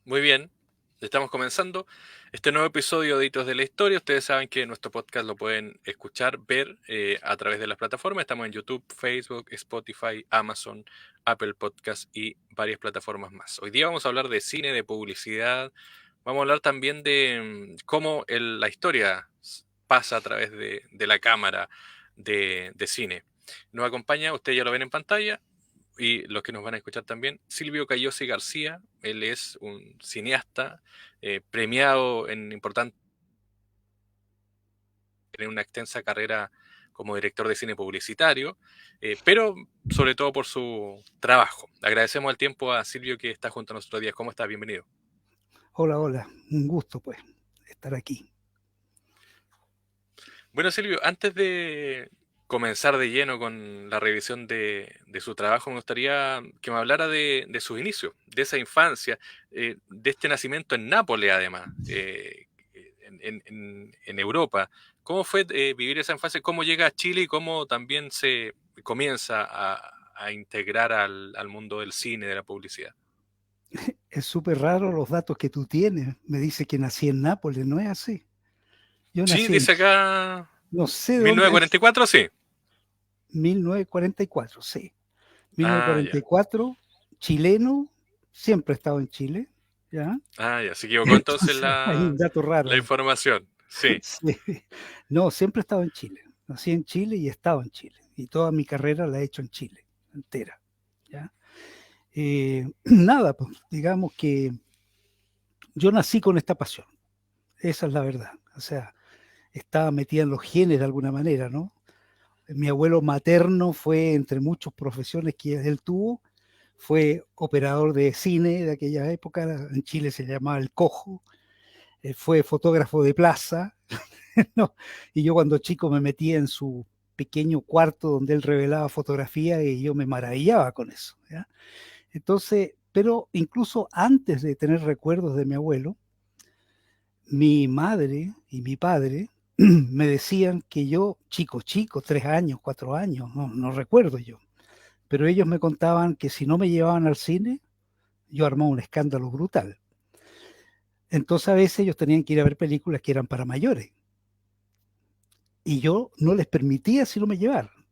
Muy bien, estamos comenzando este nuevo episodio de Hitos de la Historia. Ustedes saben que nuestro podcast lo pueden escuchar, ver a través de las plataformas. Estamos en YouTube, Facebook, Spotify, Amazon, Apple Podcast y varias plataformas más. Hoy día vamos a hablar de cine, de publicidad. Vamos a hablar también de cómo la historia pasa a través de la cámara de cine. Nos acompaña, ustedes ya lo ven en pantalla, y los que nos van a escuchar también, Silvio Cayosi García. Él es un cineasta premiado en importante, en una extensa carrera como director de cine publicitario, pero sobre todo por su trabajo. Agradecemos el tiempo a Silvio que está junto a nosotros días. ¿Cómo estás? Bienvenido. Hola, hola, un gusto pues estar aquí. Bueno, Silvio, antes de comenzar de lleno con la revisión de su trabajo, me gustaría que me hablara de sus inicios, de esa infancia, de este nacimiento en Nápoles, además, en Europa. ¿Cómo fue vivir esa infancia? ¿Cómo llega a Chile y cómo también se comienza a integrar al mundo del cine, de la publicidad? Es súper raro los datos que tú tienes. Me dice que nací en Nápoles, no es así. Yo Sí, nací en, dice acá no sé dónde es, 1944, sí. 1944, sí. Ah, ya. 1944, chileno, siempre he estado en Chile, ¿ya? Ah, ya. Se equivocó entonces Entonces hay un dato raro la ahí. información. Sí. Sí. No, siempre he estado en Chile. Nací en Chile y he estado en Chile. Y toda mi carrera la he hecho en Chile, entera, ¿ya? Nada, pues digamos que yo nací con esta pasión. Esa es la verdad. O sea, estaba metida en los genes de alguna manera, ¿no? Mi abuelo materno fue, entre muchas profesiones que él tuvo, fue operador de cine de aquella época, en Chile se llamaba el cojo, fue fotógrafo de plaza, ¿no? Y yo cuando chico me metía en su pequeño cuarto donde él revelaba fotografía y yo me maravillaba con eso, ¿ya? Entonces, pero incluso antes de tener recuerdos de mi abuelo, mi madre y mi padre me decían que yo, chico, 3 años, 4 años, no recuerdo yo, pero ellos me contaban que si no me llevaban al cine, yo armaba un escándalo brutal. Entonces a veces ellos tenían que ir a ver películas que eran para mayores y yo no les permitía si no me llevaran.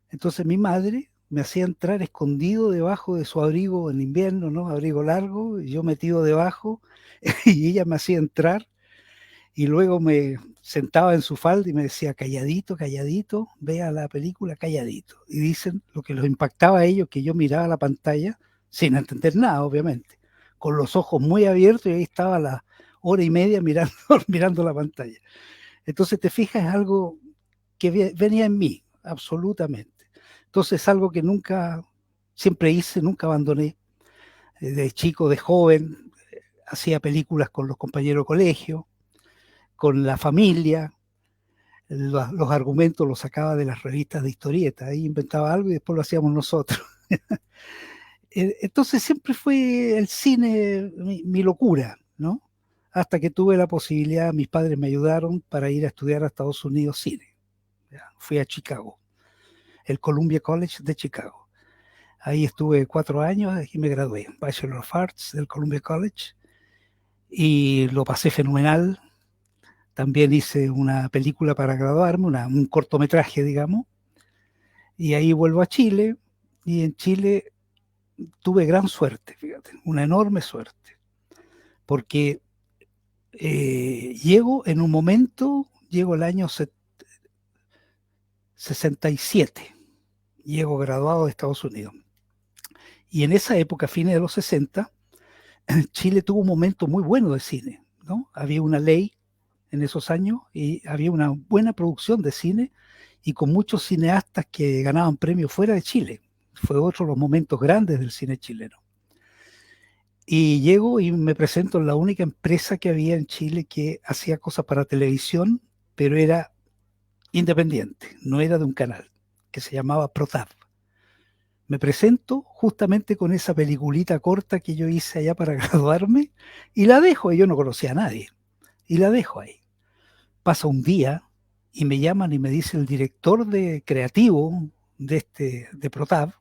Entonces mi madre me hacía entrar escondido debajo de su abrigo en invierno, ¿no? Abrigo largo, y yo metido debajo, y ella me hacía entrar y luego me sentaba en su falda y me decía, calladito, calladito, vea la película calladito. Y dicen lo que los impactaba a ellos, que yo miraba la pantalla sin entender nada, obviamente, con los ojos muy abiertos y ahí estaba la hora y media mirando, mirando la pantalla. Entonces te fijas, es algo que venía en mí, absolutamente. Entonces es algo que nunca, siempre hice, nunca abandoné. De chico, de joven, hacía películas con los compañeros de colegio, con la familia, los argumentos los sacaba de las revistas de historieta, ahí inventaba algo y después lo hacíamos nosotros. Entonces siempre fue el cine mi locura, ¿no? Hasta que tuve la posibilidad, mis padres me ayudaron para ir a estudiar a Estados Unidos cine. ¿Ya? Fui a Chicago, el Columbia College de Chicago. Ahí estuve 4 años y me gradué, Bachelor of Arts del Columbia College, y lo pasé fenomenal. También hice una película para graduarme, un cortometraje, digamos, y ahí vuelvo a Chile, y en Chile tuve gran suerte, fíjate, una enorme suerte, porque llego en un momento, llego el año 67, llego graduado de Estados Unidos, y en esa época, fines de los 60, Chile tuvo un momento muy bueno de cine, ¿no? Había una ley en esos años y había una buena producción de cine y con muchos cineastas que ganaban premios fuera de Chile. Fue otro de los momentos grandes del cine chileno. Y llego y me presento en la única empresa que había en Chile que hacía cosas para televisión, pero era independiente, no era de un canal, que se llamaba ProTAP. Me presento justamente con esa peliculita corta que yo hice allá para graduarme y la dejo, y yo no conocía a nadie, y la dejo ahí. Pasa un día y me llaman y me dice el director de creativo de ProTab,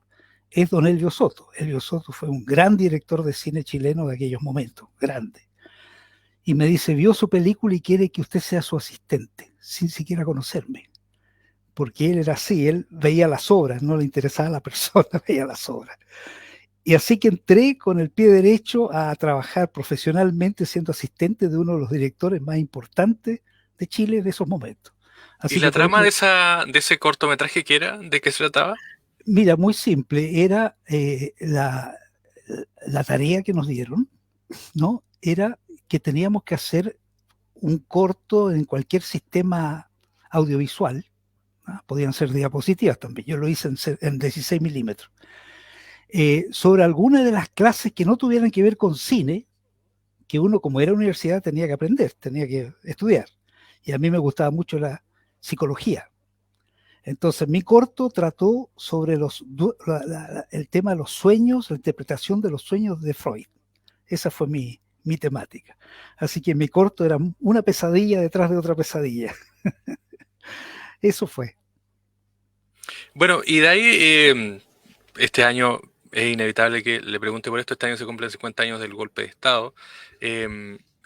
es don Elvio Soto. Elvio Soto fue un gran director de cine chileno de aquellos momentos, grande. Y me dice, vio su película y quiere que usted sea su asistente, sin siquiera conocerme. Porque él era así, él veía las obras, no le interesaba la persona, veía las obras. Y así que entré con el pie derecho a trabajar profesionalmente siendo asistente de uno de los directores más importantes de Chile de esos momentos. ¿Y Así la que por trama de eso, de ese cortometraje que era? ¿De qué se trataba? mira, muy simple, era la tarea que nos dieron, ¿no? Era que teníamos que hacer un corto en cualquier sistema audiovisual, ¿no? Podían ser diapositivas también, yo lo hice en 16 milímetros, sobre alguna de las clases que no tuvieran que ver con cine, que uno como era universidad tenía que aprender, tenía que estudiar. Y a mí me gustaba mucho la psicología. Entonces mi corto trató sobre el tema de los sueños, la interpretación de los sueños de Freud. Esa fue mi temática. Así que mi corto era una pesadilla detrás de otra pesadilla. Eso fue. Bueno, y de ahí, este año es inevitable que le pregunte por esto. Este año se cumplen 50 años del golpe de Estado.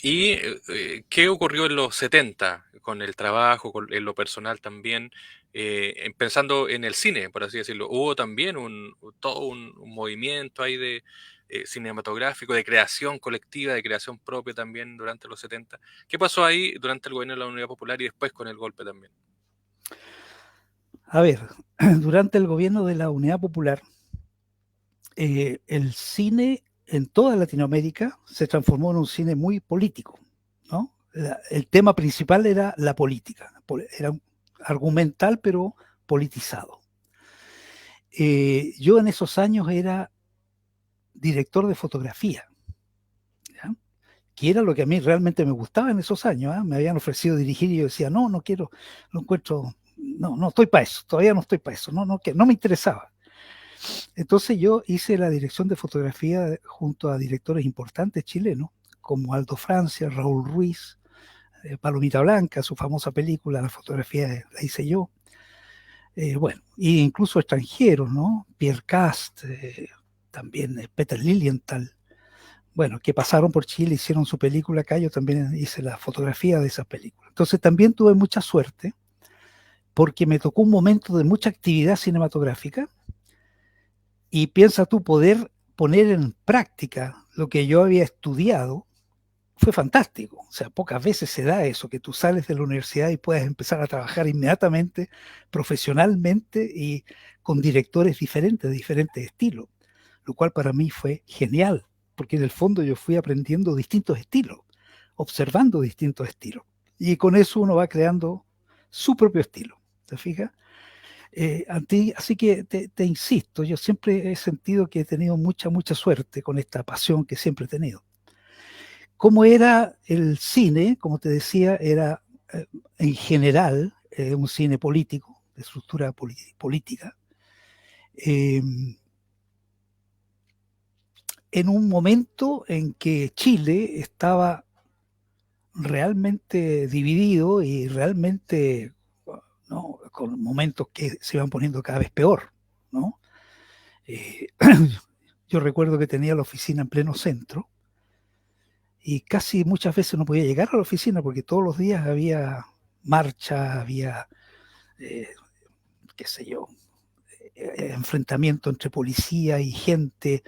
¿Y qué ocurrió en los 70 con el trabajo, en lo personal también? Pensando en el cine, por así decirlo, hubo también todo un movimiento ahí de cinematográfico, de creación colectiva, de creación propia también durante los 70. ¿Qué pasó ahí durante el gobierno de la Unidad Popular y después con el golpe también? A ver, durante el gobierno de la Unidad Popular, el cine en toda Latinoamérica se transformó en un cine muy político, ¿no? El tema principal era la política, era argumental pero politizado. Yo en esos años era director de fotografía, ¿ya? Que era lo que a mí realmente me gustaba en esos años, ¿eh? Me habían ofrecido dirigir y yo decía, no, no quiero, no encuentro, no, no estoy para eso, todavía no estoy para eso, no, no, no me interesaba. Entonces yo hice la dirección de fotografía junto a directores importantes chilenos, como Aldo Francia, Raúl Ruiz, Palomita Blanca, su famosa película, la fotografía la hice yo. Bueno, e incluso extranjeros, ¿no? Pierre Cast, también Peter Lilienthal, bueno, que pasaron por Chile, hicieron su película acá, yo también hice la fotografía de esa película. Entonces también tuve mucha suerte porque me tocó un momento de mucha actividad cinematográfica y piensa tú poder poner en práctica lo que yo había estudiado, fue fantástico. O sea, pocas veces se da eso, que tú sales de la universidad y puedes empezar a trabajar inmediatamente, profesionalmente y con directores diferentes, de diferentes estilos, lo cual para mí fue genial, porque en el fondo yo fui aprendiendo distintos estilos, observando distintos estilos. Y con eso uno va creando su propio estilo, ¿te fijas? Así que te insisto, yo siempre he sentido que he tenido mucha suerte con esta pasión que siempre he tenido. ¿Cómo era el cine? Como te decía, era en general un cine político, de estructura política, eh, en un momento en que Chile estaba realmente dividido y realmente, ¿no? Con momentos que se iban poniendo cada vez peor, ¿no? Eh, yo recuerdo que tenía la oficina en pleno centro y casi muchas veces no podía llegar a la oficina porque todos los días había marcha, había, eh, qué sé yo, enfrentamiento entre policía y gente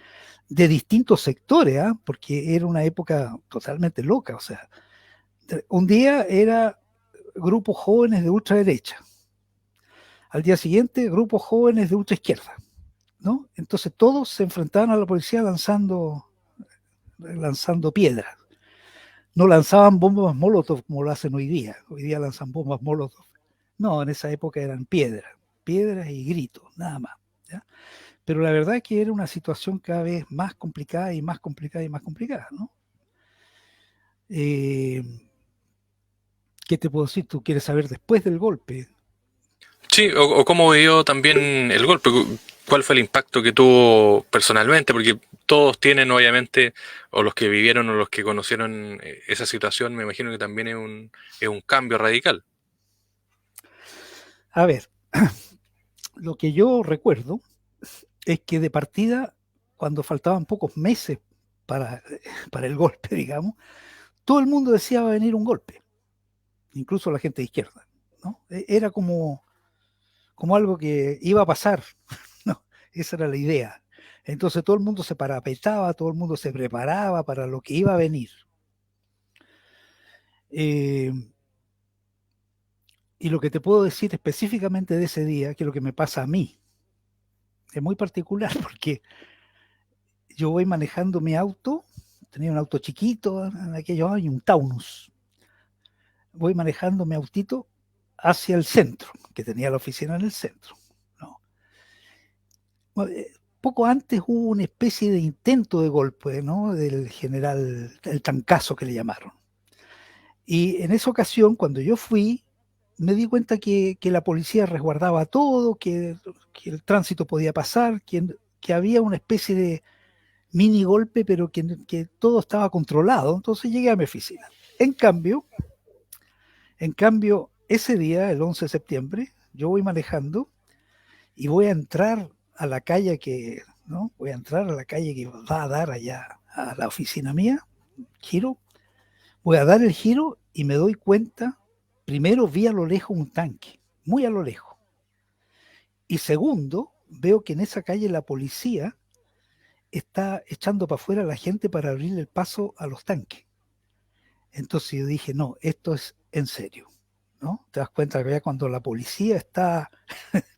de distintos sectores, ¿eh? Porque era una época totalmente loca. O sea, un día era grupos jóvenes de ultraderecha, al día siguiente grupos jóvenes de ultraizquierda, ¿no? Entonces todos se enfrentaban a la policía lanzando piedras. No lanzaban bombas molotov como lo hacen hoy día. Hoy día lanzan bombas molotov. No, en esa época eran piedras y gritos, nada más. ¿Ya? Pero la verdad es que era una situación cada vez más complicada y más complicada y más complicada, ¿no? Eh, ¿Qué te puedo decir? ¿Tú quieres saber después del golpe? Sí, o cómo vio también el golpe, cuál fue el impacto que tuvo personalmente, porque todos tienen obviamente, o los que vivieron o los que conocieron esa situación, me imagino que también es un cambio radical. A ver, lo que yo recuerdo es que de partida, cuando faltaban pocos meses para, para el golpe, digamos, todo el mundo decía va a venir un golpe, incluso la gente de izquierda, ¿no? Era como algo que iba a pasar, ¿no? Esa era la idea. Entonces todo el mundo se parapetaba, todo el mundo se preparaba para lo que iba a venir. Eh, y lo que te puedo decir específicamente de ese día, que es lo que me pasa a mí, es muy particular porque yo voy manejando mi auto, tenía un auto chiquito en aquellos años, un Taunus. Voy manejando mi autito hacia el centro, que tenía la oficina en el centro, ¿no? Poco antes hubo una especie de intento de golpe, ¿no? Del general, el Trancazo que le llamaron. Y en esa ocasión, cuando yo fui, me di cuenta que la policía resguardaba todo, que el tránsito podía pasar, que había una especie de mini golpe, pero que todo estaba controlado. Entonces llegué a mi oficina. En cambio, ese día, el 11 de septiembre, yo voy manejando y voy a entrar a la calle ¿no? Voy a entrar a la calle que va a dar allá a la oficina mía, giro, voy a dar el giro y me doy cuenta, primero vi a lo lejos un tanque, muy a lo lejos, y segundo, veo que en esa calle la policía está echando para afuera a la gente para abrirle el paso a los tanques. Entonces yo dije, no, esto es en serio, ¿no? Te das cuenta que ya cuando la policía está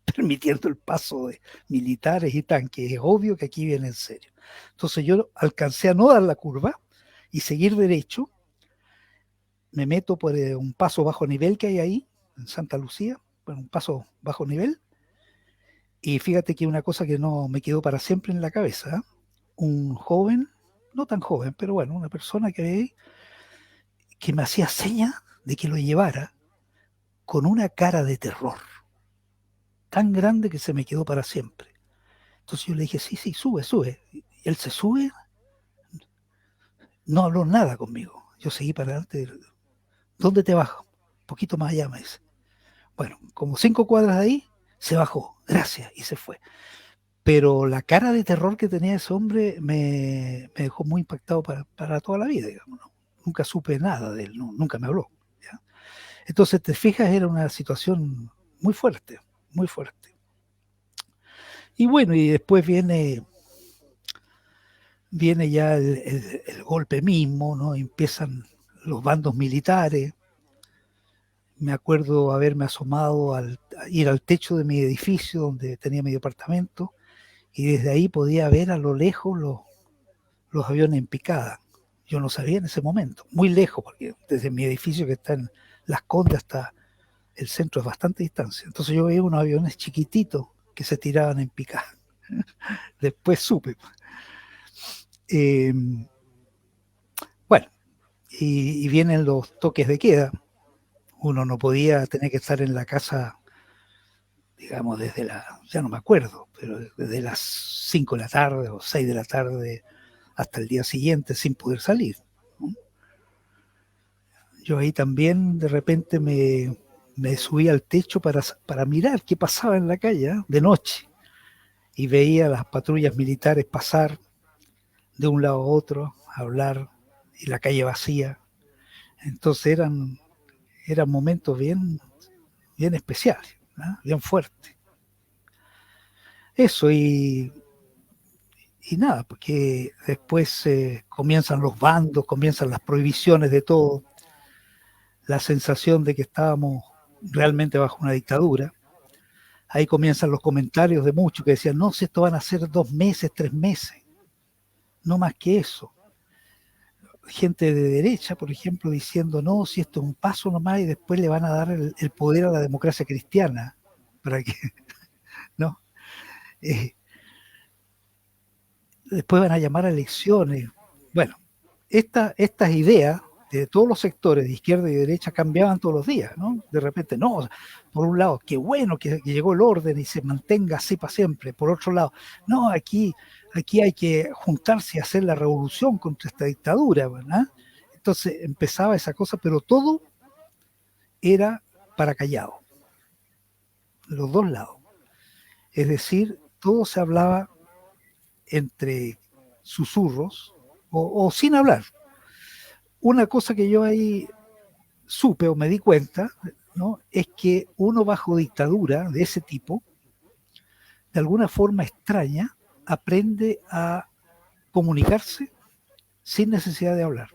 permitiendo el paso de militares y tanques, es obvio que aquí viene en serio. Entonces yo alcancé a no dar la curva y seguir derecho, me meto por un paso bajo nivel que hay ahí, en Santa Lucía, bueno, un paso bajo nivel, y fíjate que una cosa que no me quedó para siempre en la cabeza, ¿eh? Un joven, no tan joven, pero bueno, una persona que me hacía señas de que lo llevara con una cara de terror tan grande que se me quedó para siempre. Entonces yo le dije, sí, sí, sube, sube. Y él se sube, no habló nada conmigo. Yo seguí para adelante. ¿Dónde te bajo? Un poquito más allá, me dice. Bueno, como 5 cuadras de ahí, se bajó. Gracias, y se fue. Pero la cara de terror que tenía ese hombre me dejó muy impactado para toda la vida, digamos, ¿no? Nunca supe nada de él, no, nunca me habló. ¿Ya? Entonces, te fijas, era una situación muy fuerte, muy fuerte. Y bueno, y después viene ya el golpe mismo, ¿no? Empiezan los bandos militares. Me acuerdo haberme asomado a ir al techo de mi edificio donde tenía mi departamento y desde ahí podía ver a lo lejos los aviones en picada. Yo no sabía en ese momento, muy lejos, porque desde mi edificio que está en Las Condes hasta el centro es bastante distancia. Entonces yo veía unos aviones chiquititos que se tiraban en picada. Después supe. Eh, bueno, y vienen los toques de queda. Uno no podía tener que estar en la casa, digamos, ya no me acuerdo, pero desde las 5 de la tarde o 6 de la tarde hasta el día siguiente sin poder salir, ¿no? Yo ahí también de repente me subí al techo para mirar qué pasaba en la calle, ¿eh? De noche, y veía las patrullas militares pasar de un lado a otro, hablar, y la calle vacía. Entonces eran momentos bien especiales, ¿no? Bien fuertes. Eso, y nada, porque después comienzan los bandos, comienzan las prohibiciones de todo, la sensación de que estábamos realmente bajo una dictadura. Ahí comienzan los comentarios de muchos que decían, no, si esto van a ser 2 meses, 3 meses, no más que eso. Gente de derecha, por ejemplo, diciendo, no, si esto es un paso nomás y después le van a dar el poder a la democracia cristiana, para que, ¿no? Eh, Después van a llamar a elecciones. Bueno, estas ideas de todos los sectores de izquierda y derecha cambiaban todos los días, ¿no? De repente, no, por un lado, qué bueno que llegó el orden y se mantenga así para siempre. Por otro lado, no, aquí hay que juntarse y hacer la revolución contra esta dictadura, ¿verdad? Entonces empezaba esa cosa, pero todo era para callado, los dos lados. Es decir, todo se hablaba entre susurros o sin hablar. Una cosa que yo ahí supe o me di cuenta, ¿no? Es que uno bajo dictadura de ese tipo, de alguna forma extraña, aprende a comunicarse sin necesidad de hablar.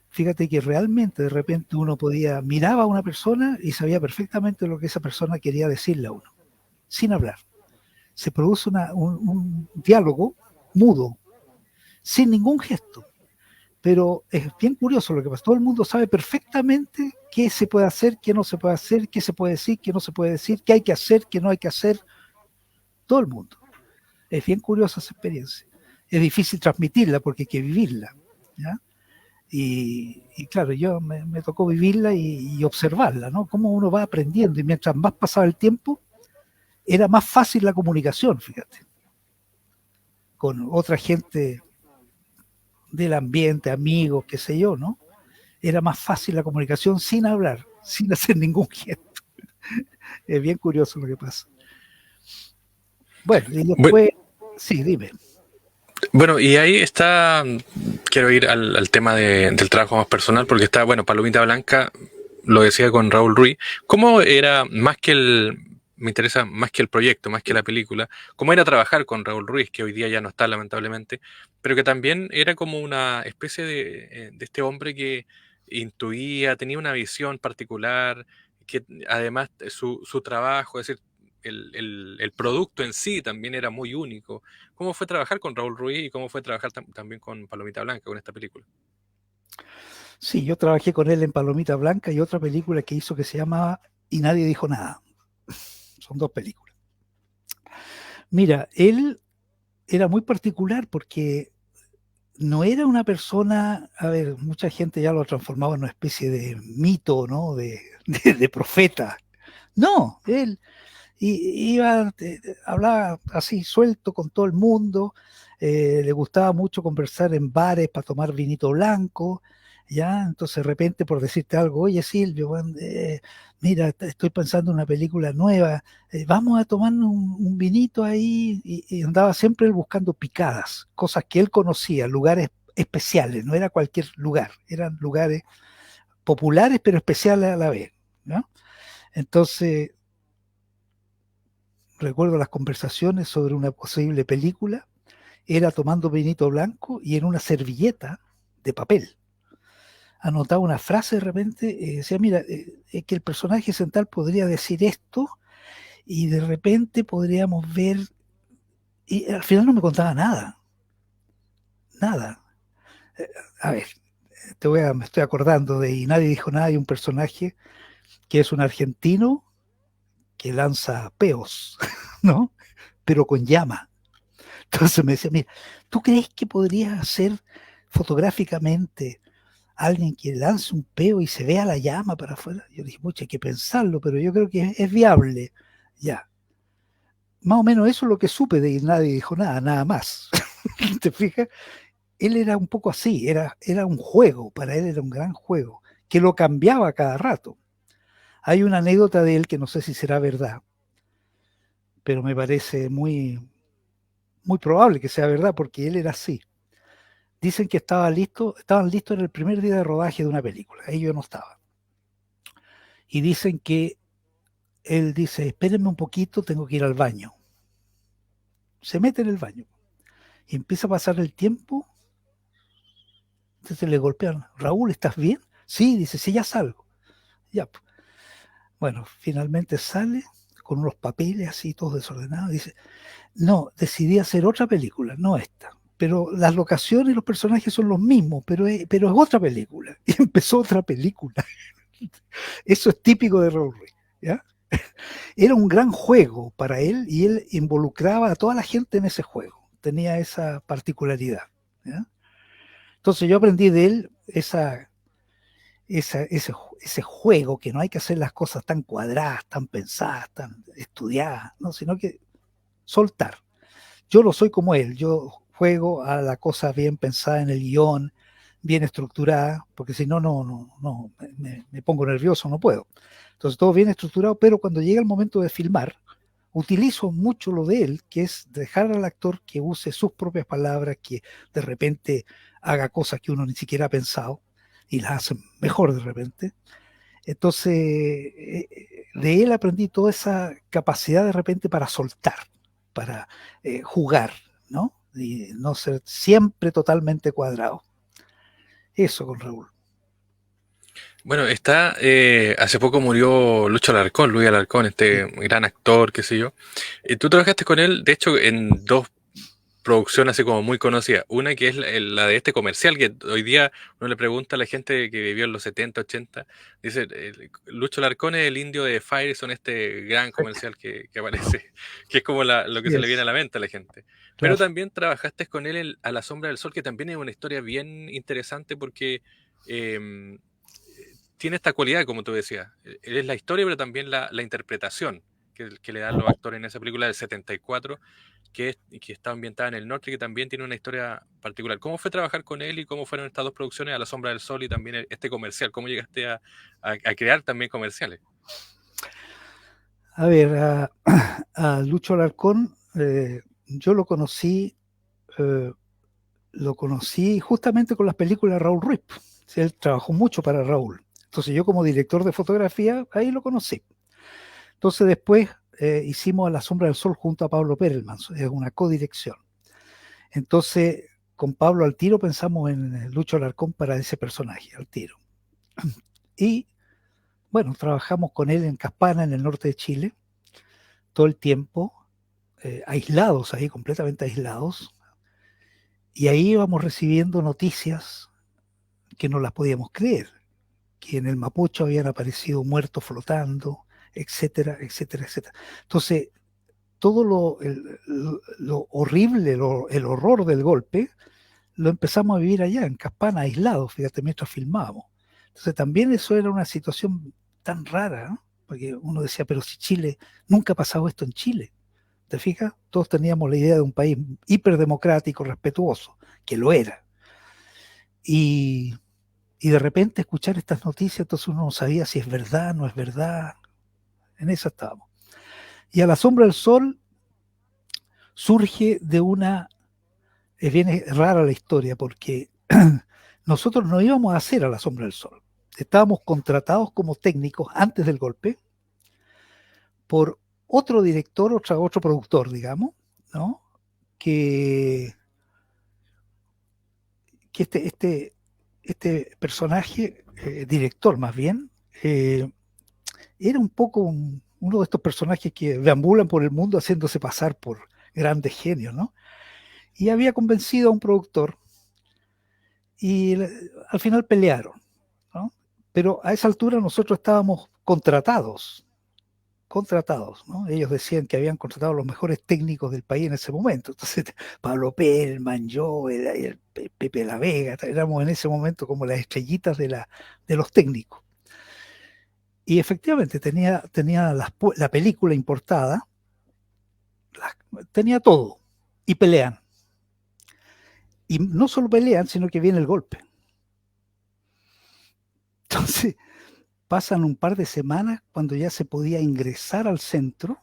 Fíjate que realmente de repente uno miraba a una persona y sabía perfectamente lo que esa persona quería decirle a uno, sin hablar. Se produce un diálogo mudo, sin ningún gesto. Pero es bien curioso lo que pasa. Todo el mundo sabe perfectamente qué se puede hacer, qué no se puede hacer, qué se puede decir, qué no se puede decir, qué hay que hacer, qué no hay que hacer. Todo el mundo. Es bien curiosa esa experiencia. Es difícil transmitirla porque hay que vivirla, ¿ya? Y claro, yo me tocó vivirla y observarla, ¿no? Cómo uno va aprendiendo y mientras más pasaba el tiempo, era más fácil la comunicación, fíjate, con otra gente del ambiente, amigos, qué sé yo, ¿no? Era más fácil la comunicación sin hablar, sin hacer ningún gesto. Es bien curioso lo que pasa. Bueno, y después, sí, dime. Bueno, y ahí está, quiero ir al tema del trabajo más personal, porque está, bueno, Palomita Blanca, lo decía con Raúl Ruiz, ¿cómo era más que me interesa más que el proyecto, más que la película, cómo era trabajar con Raúl Ruiz, que hoy día ya no está lamentablemente, pero que también era como una especie de este hombre que intuía, tenía una visión particular, que además su trabajo, es decir, el producto en sí también era muy único. ¿Cómo fue trabajar con Raúl Ruiz y cómo fue trabajar también con Palomita Blanca, con esta película? Sí, yo trabajé con él en Palomita Blanca y otra película que hizo que se llamaba Y nadie dijo nada. Son dos películas. Mira, él era muy particular porque no era una persona, a ver, mucha gente ya lo ha transformado en una especie de mito, ¿no? De profeta. No, él iba, hablaba así suelto con todo el mundo, le gustaba mucho conversar en bares para tomar vinito blanco, ya, entonces de repente por decirte algo, oye Silvio, bueno, mira, estoy pensando en una película nueva, vamos a tomar un vinito ahí, y andaba siempre él buscando picadas, cosas que él conocía, lugares especiales, no era cualquier lugar, eran lugares populares pero especiales a la vez, ¿no? Entonces, recuerdo las conversaciones sobre una posible película, era tomando vinito blanco y en una servilleta de papel. Anotaba una frase de repente, decía, mira, es que el personaje central podría decir esto y de repente podríamos ver, y al final no me contaba nada, nada. A ver, me estoy acordando de Y nadie dijo nada, de un personaje que es un argentino que lanza peos, ¿no? Pero con llama. Entonces me decía, mira, ¿tú crees que podrías hacer fotográficamente alguien que lance un peo y se vea la llama para afuera? Yo dije, mucha, hay que pensarlo, pero yo creo que es viable. Ya, más o menos eso es lo que supe de Y nadie dijo nada, nada más. ¿Te fijas? Él era un poco así, era un juego, para él era un gran juego, que lo cambiaba cada rato. Hay una anécdota de él que no sé si será verdad, pero me parece muy probable que sea verdad porque él era así. Dicen que estaban listos en el primer día de rodaje de una película, ahí yo no estaba. Y dicen que él dice, espérenme un poquito, tengo que ir al baño. Se mete en el baño y empieza a pasar el tiempo, entonces le golpean, Raúl, ¿estás bien? Sí, dice, sí, ya salgo. Ya, bueno, finalmente sale con unos papeles así, todos desordenados, dice, no, decidí hacer otra película, no esta. Pero las locaciones y los personajes son los mismos, pero es otra película. Y empezó otra película. Eso es típico de Raúl Ruiz, ¿ya? Era un gran juego para él y él involucraba a toda la gente en ese juego. Tenía esa particularidad, ¿ya? Entonces yo aprendí de él ese juego, que no hay que hacer las cosas tan cuadradas, tan pensadas, tan estudiadas, ¿no? Sino que soltar. Yo lo soy como él, yo juego a la cosa bien pensada en el guión, bien estructurada, porque si no, no, me pongo nervioso, no puedo. Entonces todo bien estructurado, pero cuando llega el momento de filmar, utilizo mucho lo de él, que es dejar al actor que use sus propias palabras, que de repente haga cosas que uno ni siquiera ha pensado y las hace mejor de repente. Entonces, de él aprendí toda esa capacidad de repente para soltar, para jugar, ¿no? Y no ser siempre totalmente cuadrado. Eso con Raúl. Bueno, hace poco murió Lucho Alarcón, Luis Alarcón, este Sí, gran actor, qué sé yo. Tú trabajaste con él, de hecho, en dos producción así como muy conocida. Una que es la de este comercial, que hoy día uno le pregunta a la gente que vivió en los 70 80 dice, Lucho Larcón es el indio de Fireson, este gran comercial que aparece, que es como lo que sí se le viene a es, la mente a la gente. Pero claro. también trabajaste con él A la sombra del sol, que también es una historia bien interesante porque eh, tiene esta cualidad, como tú decías, es la historia, pero también la interpretación que le dan los actores en esa película del 74 que está ambientada en el norte y que también tiene una historia particular. ¿Cómo fue trabajar con él y cómo fueron estas dos producciones, A la sombra del sol y también este comercial? ¿Cómo llegaste a crear también comerciales? A ver, a Lucho Alarcón, yo eh, lo conocí justamente con las películas de Raúl Ruiz. Sí, él trabajó mucho para Raúl. Entonces yo como director de fotografía, ahí lo conocí. Entonces después hicimos A la sombra del sol junto a Pablo Perelman, es una codirección. Entonces con Pablo al tiro pensamos en Lucho Alarcón para ese personaje, al tiro. Y bueno, trabajamos con él en Caspana, en el norte de Chile, todo el tiempo, aislados ahí, completamente aislados. Y ahí íbamos recibiendo noticias que no las podíamos creer, que en el Mapocho habían aparecido muertos flotando, etcétera, etcétera, etcétera. Entonces, todo lo horrible, el horror del golpe, lo empezamos a vivir allá, en Caspana, aislados, fíjate, mientras filmábamos. Entonces, también eso era una situación tan rara, ¿no? Porque uno decía, pero si Chile, nunca ha pasado esto en Chile. ¿Te fijas? Todos teníamos la idea de un país hiperdemocrático, respetuoso, que lo era. Y, y de repente escuchar estas noticias, entonces uno no sabía si es verdad, no es verdad. En eso estábamos. Y A la sombra del sol surge de una, es bien rara la historia, porque nosotros no íbamos a hacer A la sombra del sol. Estábamos contratados como técnicos antes del golpe por otro director, otro productor, digamos, ¿no? Que, que este personaje, director más bien, era un poco uno de estos personajes que deambulan por el mundo haciéndose pasar por grandes genios, ¿no? Y había convencido a un productor y al final pelearon, ¿no? Pero a esa altura nosotros estábamos contratados, ¿no? Ellos decían que habían contratado a los mejores técnicos del país en ese momento. Entonces, Pablo Perlman, yo, el Pepe La Vega, éramos en ese momento como las estrellitas de los técnicos. Y efectivamente tenía la película importada, tenía todo, y pelean. Y no solo pelean, sino que viene el golpe. Entonces, pasan un par de semanas cuando ya se podía ingresar al centro,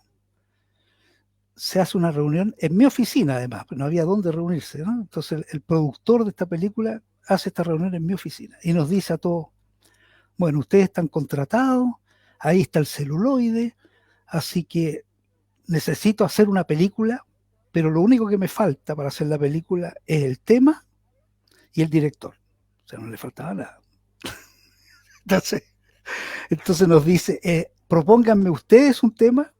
se hace una reunión en mi oficina además, no había dónde reunirse, ¿no? Entonces el productor de esta película hace esta reunión en mi oficina y nos dice a todos, bueno, ustedes están contratados, ahí está el celuloide, así que necesito hacer una película, pero lo único que me falta para hacer la película es el tema y el director. O sea, no le faltaba nada. Entonces, entonces nos dice, propónganme ustedes un tema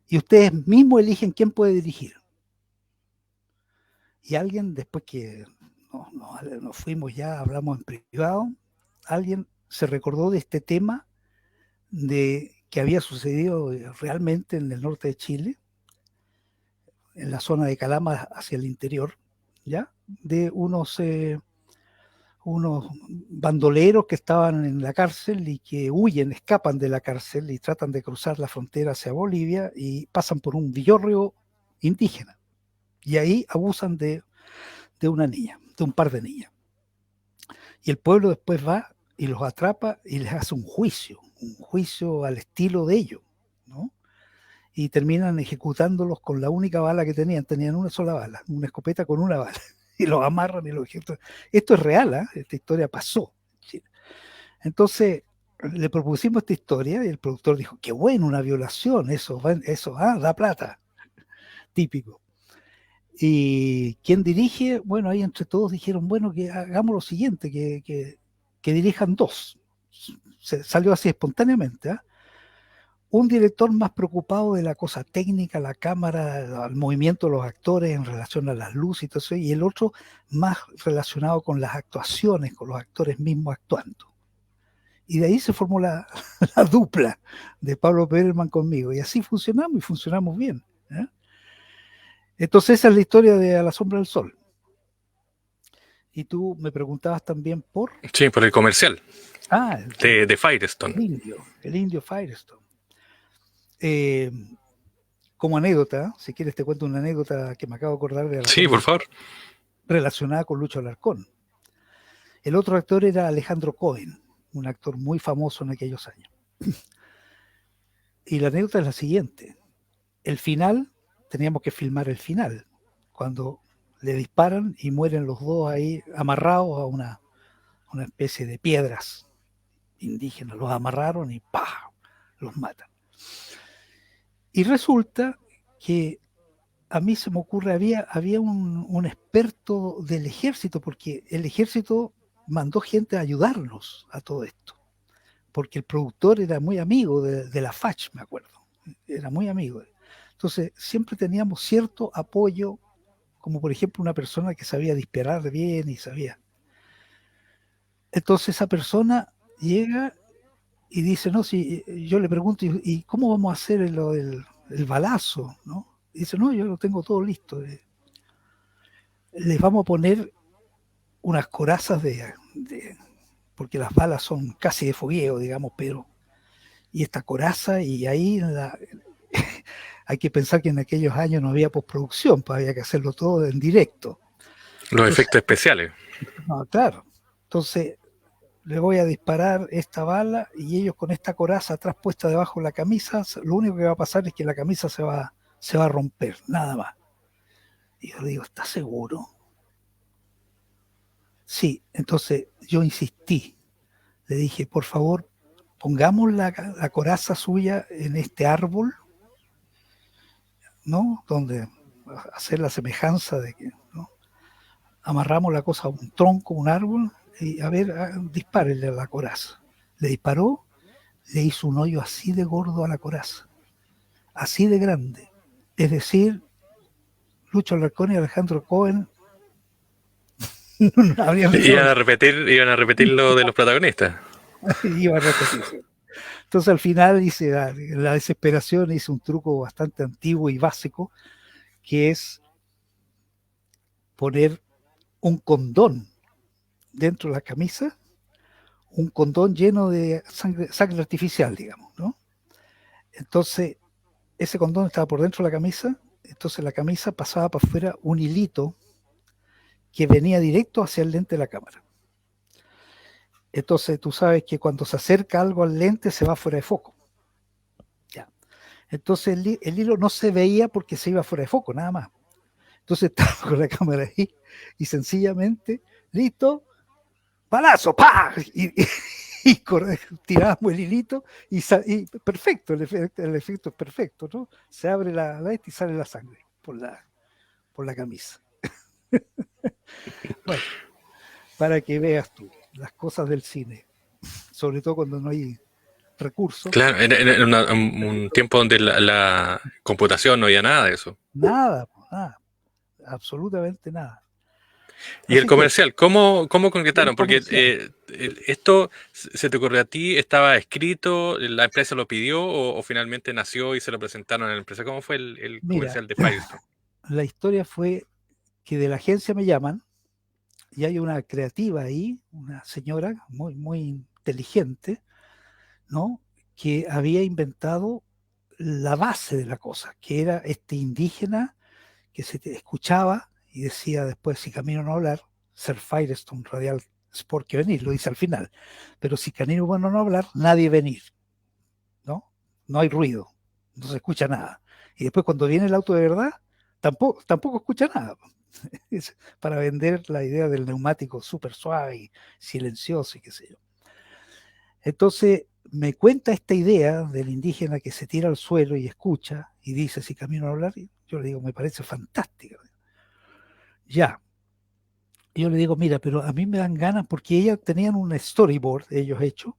y ustedes mismos eligen quién puede dirigir. Y alguien, después que nos fuimos ya, hablamos en privado, alguien se recordó de este tema que había sucedido realmente en el norte de Chile, en la zona de Calama hacia el interior, ¿ya? De unos bandoleros que estaban en la cárcel y que huyen, escapan de la cárcel y tratan de cruzar la frontera hacia Bolivia y pasan por un villorrio indígena. Y ahí abusan de una niña, de un par de niñas. Y el pueblo después va y los atrapa y les hace un juicio al estilo de ellos, ¿no? y terminan ejecutándolos con la única bala que tenían una sola bala, una escopeta con una bala, y los amarran y los ejecutan. Esto es real, ¿eh? Esta historia pasó en Chile. Entonces le propusimos esta historia y el productor dijo, qué bueno, una violación, eso da plata, típico. Y quien dirige, bueno, ahí entre todos dijeron, bueno, que hagamos lo siguiente, que dirijan dos. Salió así espontáneamente, ¿eh? Un director más preocupado de la cosa técnica, la cámara, el movimiento de los actores en relación a las luces y todo eso, y el otro más relacionado con las actuaciones, con los actores mismos actuando. Y de ahí se formó la dupla de Pablo Perelman conmigo, y así funcionamos y funcionamos bien, ¿eh? Entonces esa es la historia de A la sombra del sol. Y tú me preguntabas también por... Sí, por el comercial de Firestone. El indio Firestone. Como anécdota, si quieres te cuento una anécdota que me acabo de acordar de Sí, por favor. Relacionada con Lucho Alarcón. El otro actor era Alejandro Cohen, un actor muy famoso en aquellos años. Y la anécdota es la siguiente. El final, teníamos que filmar el final, cuando le disparan y mueren los dos ahí amarrados a una especie de piedras indígenas. Los amarraron y ¡pah! Los matan. Y resulta que a mí se me ocurre, había un experto del ejército, porque el ejército mandó gente a ayudarnos a todo esto, porque el productor era muy amigo de la FACH, me acuerdo, era muy amigo. Entonces siempre teníamos cierto apoyo, como por ejemplo una persona que sabía disparar bien y sabía. Entonces esa persona llega y dice, no, si yo le pregunto, ¿y cómo vamos a hacer el balazo? ¿No? Y dice, no, yo lo tengo todo listo. Les vamos a poner unas corazas porque las balas son casi de fogueo, digamos, pero y esta coraza, y ahí hay que pensar que en aquellos años no había postproducción, pues había que hacerlo todo en directo. Los efectos especiales. No, claro. Entonces le voy a disparar esta bala y ellos con esta coraza atrás puesta debajo de la camisa, lo único que va a pasar es que la camisa se va a romper, nada más. Y yo le digo, ¿estás seguro? Sí, entonces yo insistí, le dije, por favor, pongamos la coraza suya en este árbol, ¿no? Donde hacer la semejanza de que, ¿no? Amarramos la cosa a un tronco, un árbol, y a ver, dispárele a la coraza. Le disparó, le hizo un hoyo así de gordo a la coraza, así de grande. Es decir, Lucho Alarcón y Alejandro Cohen Iban a repetir lo de los protagonistas. Iba a repetirse. Entonces al final hice la desesperación, hice un truco bastante antiguo y básico, que es poner un condón dentro de la camisa, un condón lleno de sangre artificial, digamos, ¿no? Entonces ese condón estaba por dentro de la camisa, entonces la camisa pasaba para afuera un hilito que venía directo hacia el lente de la cámara. Entonces tú sabes que cuando se acerca algo al lente se va fuera de foco. Ya. Entonces el hilo no se veía porque se iba fuera de foco, nada más. Entonces estaba con la cámara ahí y sencillamente, listo, balazo, ¡pah! Y tirábamos el hilito y perfecto, el efecto es perfecto, ¿no? Se abre la y sale la sangre por la camisa. Bueno, para que veas tú las cosas del cine, sobre todo cuando no hay recursos. Claro, era un tiempo donde la computación no había nada de eso. Nada, absolutamente nada. ¿Y el Así que, comercial? ¿Cómo concretaron? Porque comercial. esto se te ocurrió a ti, estaba escrito, la empresa lo pidió o finalmente nació y se lo presentaron a la empresa. ¿Cómo fue el Mira, comercial de Firestone? la historia fue que de la agencia me llaman y hay una creativa ahí, una señora muy, muy inteligente, ¿no? Que había inventado la base de la cosa, que era este indígena que se escuchaba y decía después, si camino no hablar, ser Firestone radial sport que venir, lo dice al final, pero si camino bueno no hablar, nadie venir, ¿no? No hay ruido, no se escucha nada. Y después cuando viene el auto de verdad, tampoco escucha nada. Es para vender la idea del neumático súper suave y silencioso y qué sé yo. Entonces me cuenta esta idea del indígena que se tira al suelo y escucha y dice si camino a hablar. Yo le digo, me parece fantástica. Ya. Yo le digo, mira, pero a mí me dan ganas porque ellas tenían un storyboard, ellos hecho,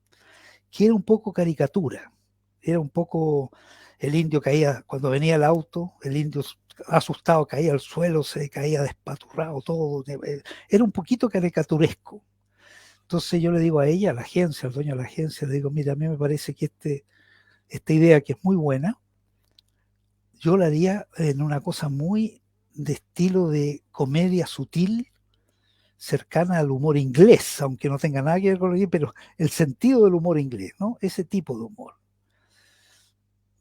que era un poco caricatura. Era un poco, el indio caía, cuando venía el auto, el indio asustado caía al suelo, se caía despaturrado, todo. Era un poquito caricaturesco. Entonces yo le digo a ella, a la agencia, al dueño de la agencia, le digo, mira, a mí me parece que esta idea que es muy buena, yo la haría en una cosa muy de estilo de comedia sutil, cercana al humor inglés, aunque no tenga nada que ver con lo que, pero el sentido del humor inglés, ¿no? Ese tipo de humor.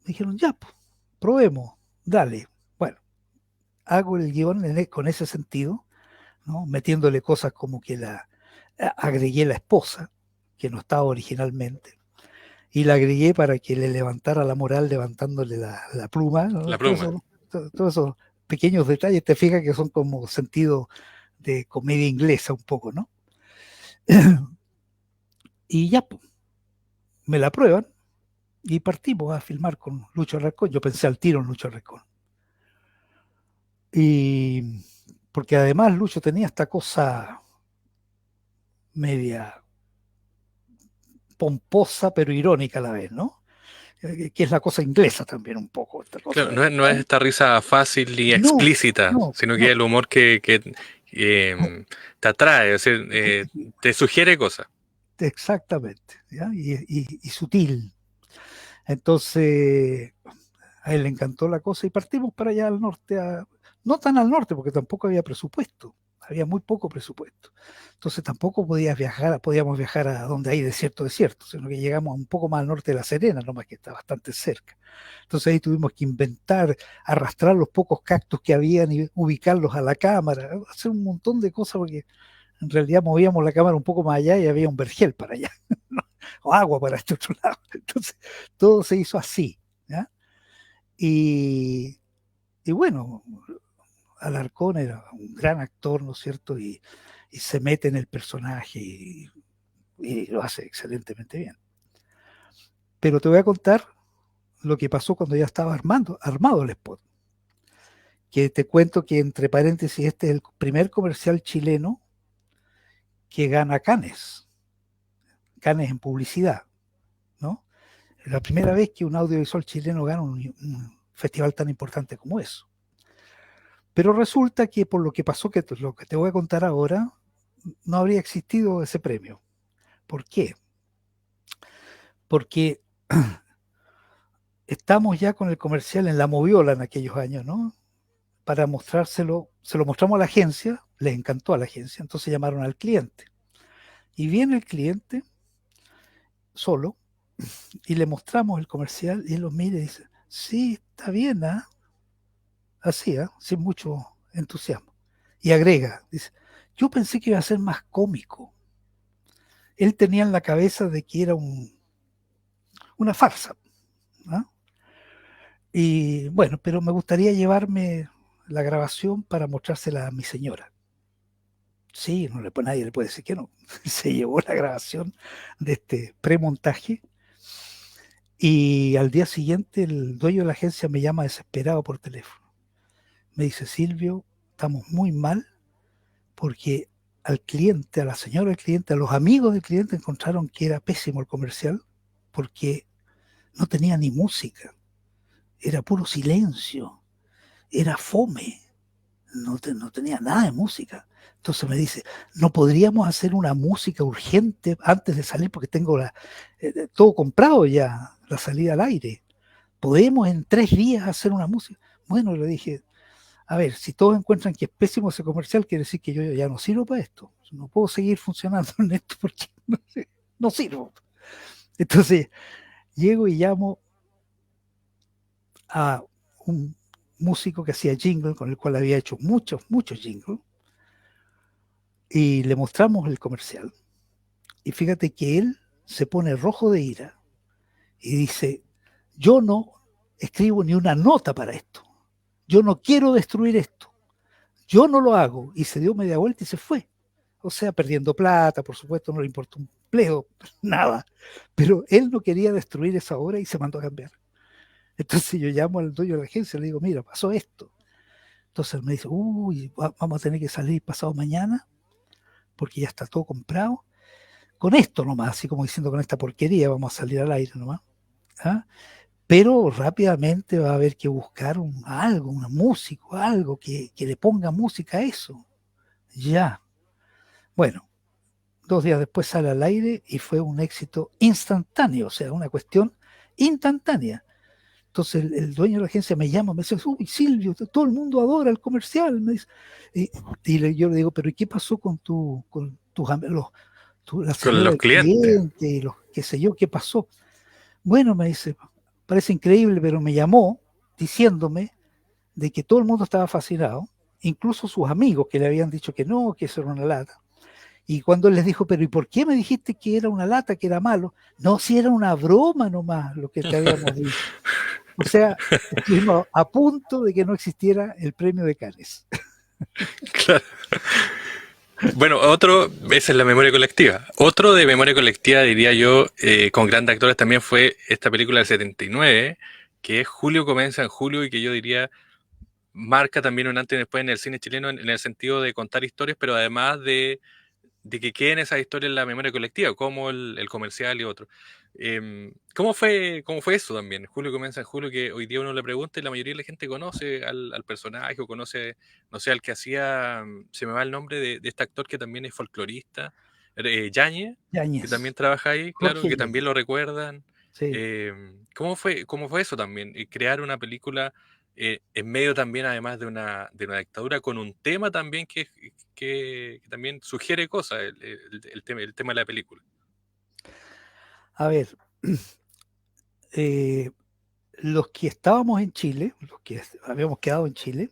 Me dijeron, ya, pues, probemos, dale. Bueno, hago el guión con ese sentido, ¿no? Metiéndole cosas como que agregué la esposa, que no estaba originalmente, y la agregué para que le levantara la moral levantándole la pluma, ¿no? La pluma. Todos esos pequeños detalles, te fijas que son como sentido de comedia inglesa un poco, ¿no? Y ya, pues, me la prueban y partimos a filmar con Lucho Arrascón. Yo pensé al tiro en Lucho Arrascón. Y porque además Lucho tenía esta cosa media pomposa pero irónica a la vez, ¿no? Que es la cosa inglesa también un poco, esta cosa Claro, de... no es esta risa fácil ni No, explícita, no, sino que no, el humor que no, te atrae, es decir, te sugiere cosas. exactamente, ¿ya? Y sutil. Entonces, a él le encantó la cosa y partimos para allá al norte, no tan al norte porque tampoco había presupuesto, había muy poco presupuesto. Entonces tampoco podíamos viajar a donde hay desierto, sino que llegamos un poco más al norte de La Serena, nomás que está bastante cerca. Entonces ahí tuvimos que inventar, arrastrar los pocos cactus que habían y ubicarlos a la cámara, hacer un montón de cosas porque en realidad movíamos la cámara un poco más allá y había un vergel para allá, o agua para este otro lado. Entonces todo se hizo así, ¿ya? Y, y bueno, Alarcón era un gran actor, ¿no es cierto? Y se mete en el personaje y lo hace excelentemente bien. Pero te voy a contar lo que pasó cuando ya estaba armado el spot. Que te cuento que, entre paréntesis, este es el primer comercial chileno que gana Cannes en publicidad, ¿no? Es la primera vez que un audiovisual chileno gana un festival tan importante como eso. Pero resulta que por lo que pasó, lo que te voy a contar ahora, no habría existido ese premio. ¿Por qué? Porque estamos ya con el comercial en la Moviola en aquellos años, ¿no? Para mostrárselo, se lo mostramos a la agencia, les encantó a la agencia, entonces llamaron al cliente. Y viene el cliente solo y le mostramos el comercial y él lo mira y dice, sí, está bien, ¿ah? Así, ¿ah? Sin mucho entusiasmo. Y agrega, dice, yo pensé que iba a ser más cómico. Él tenía en la cabeza de que era una farsa, ¿no? Y bueno, pero me gustaría llevarme la grabación para mostrársela a mi señora. Sí, nadie le puede decir que no. Se llevó la grabación de este premontaje y al día siguiente el dueño de la agencia me llama desesperado por teléfono. Me dice, Silvio, estamos muy mal porque al cliente, a la señora del cliente, a los amigos del cliente encontraron que era pésimo el comercial porque no tenía ni música, era puro silencio, era fome, no tenía nada de música. Entonces me dice, ¿no podríamos hacer una música urgente antes de salir? Porque tengo todo comprado ya, la salida al aire. ¿Podemos en 3 días hacer una música? Bueno, le dije, a ver, si todos encuentran que es pésimo ese comercial, quiere decir que yo ya no sirvo para esto. No puedo seguir funcionando en esto porque no sirvo. Entonces, llego y llamo a un músico que hacía jingle, con el cual había hecho muchos jingles, y le mostramos el comercial. Y fíjate que él se pone rojo de ira y dice, yo no escribo ni una nota para esto. Yo no quiero destruir esto. Yo no lo hago. Y se dio media vuelta y se fue. O sea, perdiendo plata, por supuesto, no le importó un empleo, nada. Pero él no quería destruir esa obra y se mandó a cambiar. Entonces yo llamo al dueño de la agencia y le digo, mira, pasó esto. Entonces él me dice, uy, vamos a tener que salir pasado mañana porque ya está todo comprado. Con esto nomás, así como diciendo con esta porquería, vamos a salir al aire nomás. ¿Ah? Pero rápidamente va a haber que buscar algo, un músico, algo que le ponga música a eso. Ya. Bueno, 2 días después sale al aire y fue un éxito instantáneo, o sea, una cuestión instantánea. Entonces el dueño de la agencia me llama, me dice, uy, Silvio, todo el mundo adora el comercial. Me dice, yo le digo, pero ¿y qué pasó con tus amigos, la Con señora los del clientes. cliente y los qué sé yo, qué pasó? Bueno, me dice, parece increíble, pero me llamó diciéndome de que todo el mundo estaba fascinado, incluso sus amigos que le habían dicho que no, que eso era una lata. Y cuando él les dijo, pero ¿y por qué me dijiste que era una lata, que era malo? No, si era una broma nomás lo que te habíamos dicho. O sea, estuvimos a punto de que no existiera el premio de Cannes. Claro. Bueno, otro, esa es la memoria colectiva. Otro de memoria colectiva, diría yo, con grandes actores también fue esta película del 79, que es Julio comienza en julio y que yo diría marca también un antes y después en el cine chileno en el sentido de contar historias, pero además de que queden esas historias en la memoria colectiva, como el comercial y otro. ¿Cómo fue eso también? Julio comienza en julio, que hoy día uno le pregunta y la mayoría de la gente conoce al personaje o conoce, no sé, al que hacía, se me va el nombre de este actor que también es folclorista, Yáñez, que Yáñez, también trabaja ahí, claro, Jorge que también Yáñez. lo recuerdan. Sí. Cómo fue eso también? Crear una película en medio también, además de una dictadura, con un tema también que también sugiere cosas, el tema de la película. A ver, eh, los que estábamos en Chile, los que habíamos quedado en Chile,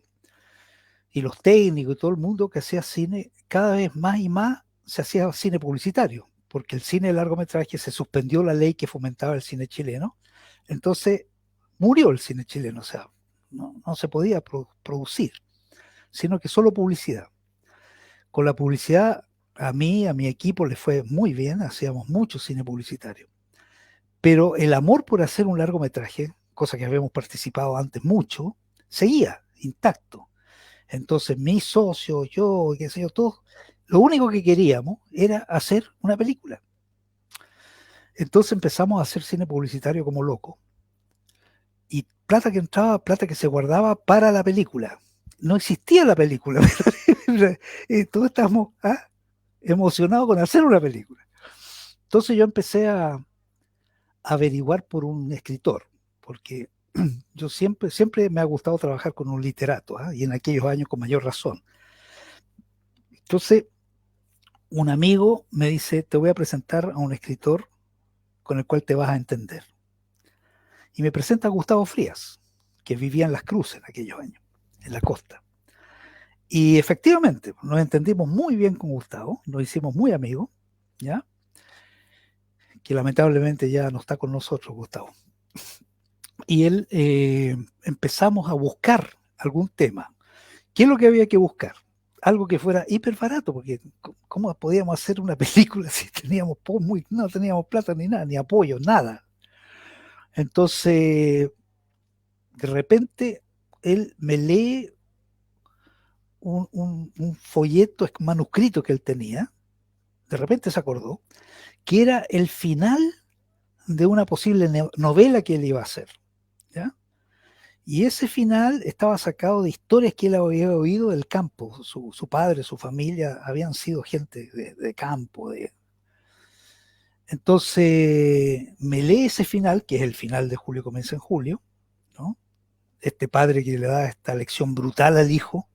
y los técnicos y todo el mundo que hacía cine, cada vez más y más se hacía cine publicitario, porque el cine de largometraje se suspendió la ley que fomentaba el cine chileno, entonces murió el cine chileno, o sea, no se podía producir, sino que solo publicidad. Con la publicidad, a mí, a mi equipo le fue muy bien, hacíamos mucho cine publicitario, pero el amor por hacer un largometraje, cosa que habíamos participado antes mucho, seguía intacto. Entonces, mis socios, yo, qué sé yo, todos, lo único que queríamos era hacer una película. Entonces empezamos a hacer cine publicitario como loco. Y plata que entraba, plata que se guardaba para la película. No existía la película. Todos estábamos emocionados con hacer una película. Entonces yo empecé a averiguar por un escritor, porque yo siempre me ha gustado trabajar con un literato, y en aquellos años con mayor razón. Entonces, un amigo me dice, te voy a presentar a un escritor con el cual te vas a entender. Y me presenta a Gustavo Frías, que vivía en Las Cruces en aquellos años, en la costa. Y efectivamente, nos entendimos muy bien con Gustavo, nos hicimos muy amigos, ¿ya? Que lamentablemente ya no está con nosotros, Gustavo. Y él empezamos a buscar algún tema. ¿Qué es lo que había que buscar? Algo que fuera hiper barato, porque ¿cómo podíamos hacer una película si no teníamos plata ni nada, ni apoyo, nada? Entonces, de repente, él me lee un folleto manuscrito que él tenía, de repente se acordó, que era el final de una posible novela que él iba a hacer, ¿ya? Y ese final estaba sacado de historias que él había oído del campo. Su padre, su familia habían sido gente de campo. Entonces me lee ese final, que es el final de Julio comienza en julio, ¿no? Este padre que le da esta lección brutal al hijo.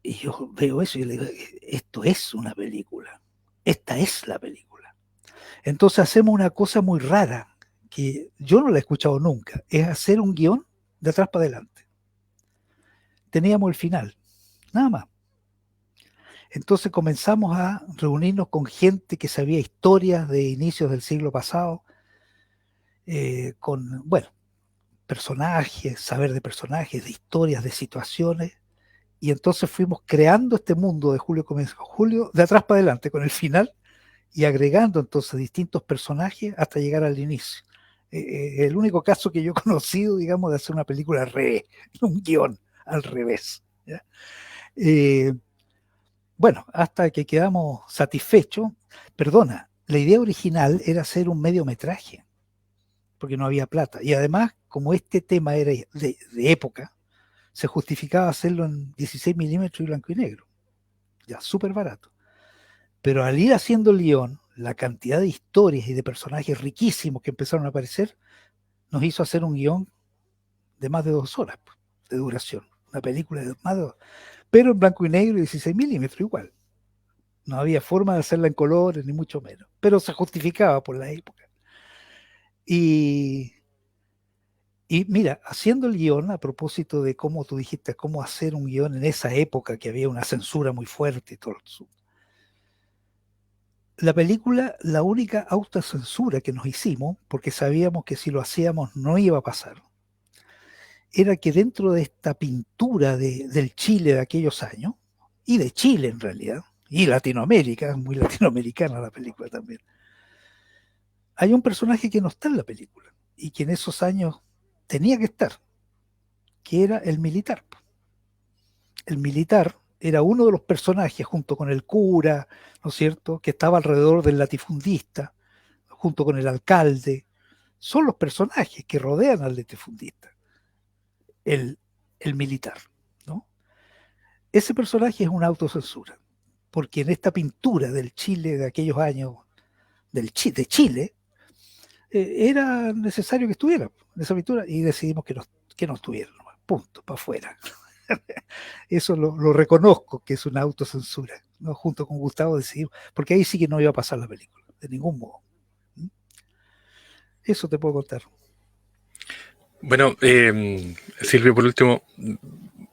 Y yo veo eso y le digo, esto es una película. Esta es la película. Entonces hacemos una cosa muy rara, que yo no la he escuchado nunca, es hacer un guión de atrás para adelante. Teníamos el final, nada más. Entonces comenzamos a reunirnos con gente que sabía historias de inicios del siglo pasado, bueno, personajes, saber de personajes, de historias, de situaciones, y entonces fuimos creando este mundo de Julio Comienza con Julio, de atrás para adelante, con el final, y agregando entonces distintos personajes hasta llegar al inicio. El único caso que yo he conocido, digamos, de hacer una película al revés, un guión al revés. ¿Ya? Bueno, hasta que quedamos satisfechos. Perdona, la idea original era hacer un mediometraje, porque no había plata. Y además, como este tema era de época, se justificaba hacerlo en 16 milímetros y blanco y negro. Ya, súper barato. Pero al ir haciendo el guión, la cantidad de historias y de personajes riquísimos que empezaron a aparecer, nos hizo hacer un guión de más de 2 horas de duración. Una película de más de 2, pero en blanco y negro y 16 milímetros igual. No había forma de hacerla en colores, ni mucho menos. Pero se justificaba por la época. Y, y mira, haciendo el guión, a propósito de cómo tú dijiste, cómo hacer un guión en esa época que había una censura muy fuerte y todo eso. La película, la única autocensura que nos hicimos, porque sabíamos que si lo hacíamos no iba a pasar, era que dentro de esta pintura del Chile de aquellos años, y de Chile en realidad, y Latinoamérica, muy latinoamericana la película también, hay un personaje que no está en la película, y que en esos años tenía que estar, que era el militar. El militar era uno de los personajes, junto con el cura, ¿no es cierto?, que estaba alrededor del latifundista, junto con el alcalde, son los personajes que rodean al latifundista, el, el militar, ¿no? Ese personaje es una autocensura, porque en esta pintura del Chile de aquellos años, de Chile, era necesario que estuviera en esa pintura y decidimos que no estuviera, punto, para afuera. Eso lo reconozco que es una autocensura, ¿no? Junto con Gustavo decidimos, porque ahí sí que no iba a pasar la película, de ningún modo. Eso te puedo contar. Bueno, Silvio, por último,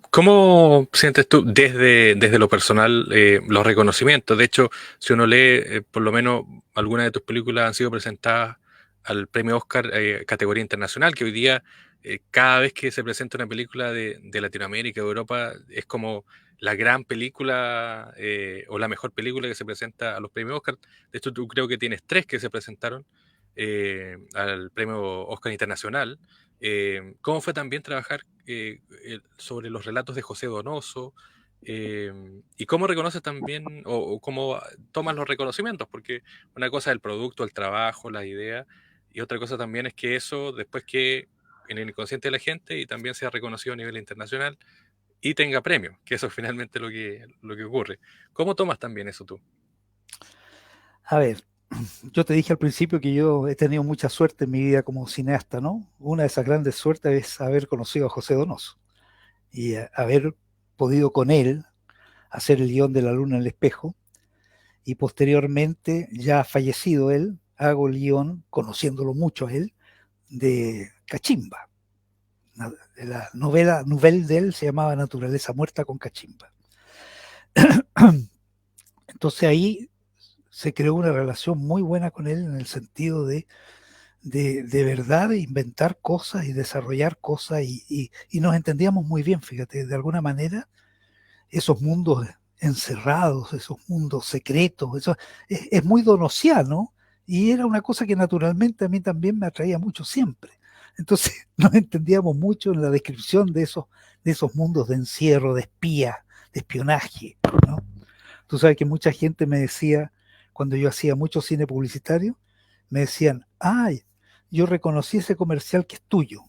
¿cómo sientes tú desde lo personal los reconocimientos? De hecho, si uno lee, por lo menos algunas de tus películas han sido presentadas al premio Oscar categoría internacional, que hoy día cada vez que se presenta una película de Latinoamérica o Europa es como la gran película o la mejor película que se presenta a los premios Oscar. De hecho, tú creo que tienes 3 que se presentaron al premio Oscar Internacional. ¿Cómo fue también trabajar sobre los relatos de José Donoso? ¿Y cómo reconoces también o cómo tomas los reconocimientos? Porque una cosa es el producto, el trabajo, las ideas, y otra cosa también es que eso después que en el inconsciente de la gente y también sea reconocido a nivel internacional y tenga premio, que eso es finalmente lo que ocurre. ¿Cómo tomas también eso tú? A ver, yo te dije al principio que yo he tenido mucha suerte en mi vida como cineasta, ¿no? Una de esas grandes suertes es haber conocido a José Donoso y haber podido con él hacer el guión de La Luna en el Espejo, y posteriormente, ya fallecido él, hago el guión, conociéndolo mucho a él, de Cachimba. La novela de él se llamaba Naturaleza Muerta con Cachimba. Entonces ahí se creó una relación muy buena con él en el sentido de verdad de inventar cosas y desarrollar cosas y nos entendíamos muy bien, fíjate, de alguna manera esos mundos encerrados, esos mundos secretos, eso es muy donosiano y era una cosa que naturalmente a mí también me atraía mucho siempre. Entonces nos entendíamos mucho en la descripción de esos mundos de encierro, de espía, de espionaje, ¿no? Tú sabes que mucha gente me decía, cuando yo hacía mucho cine publicitario, me decían, ay, yo reconocí ese comercial que es tuyo.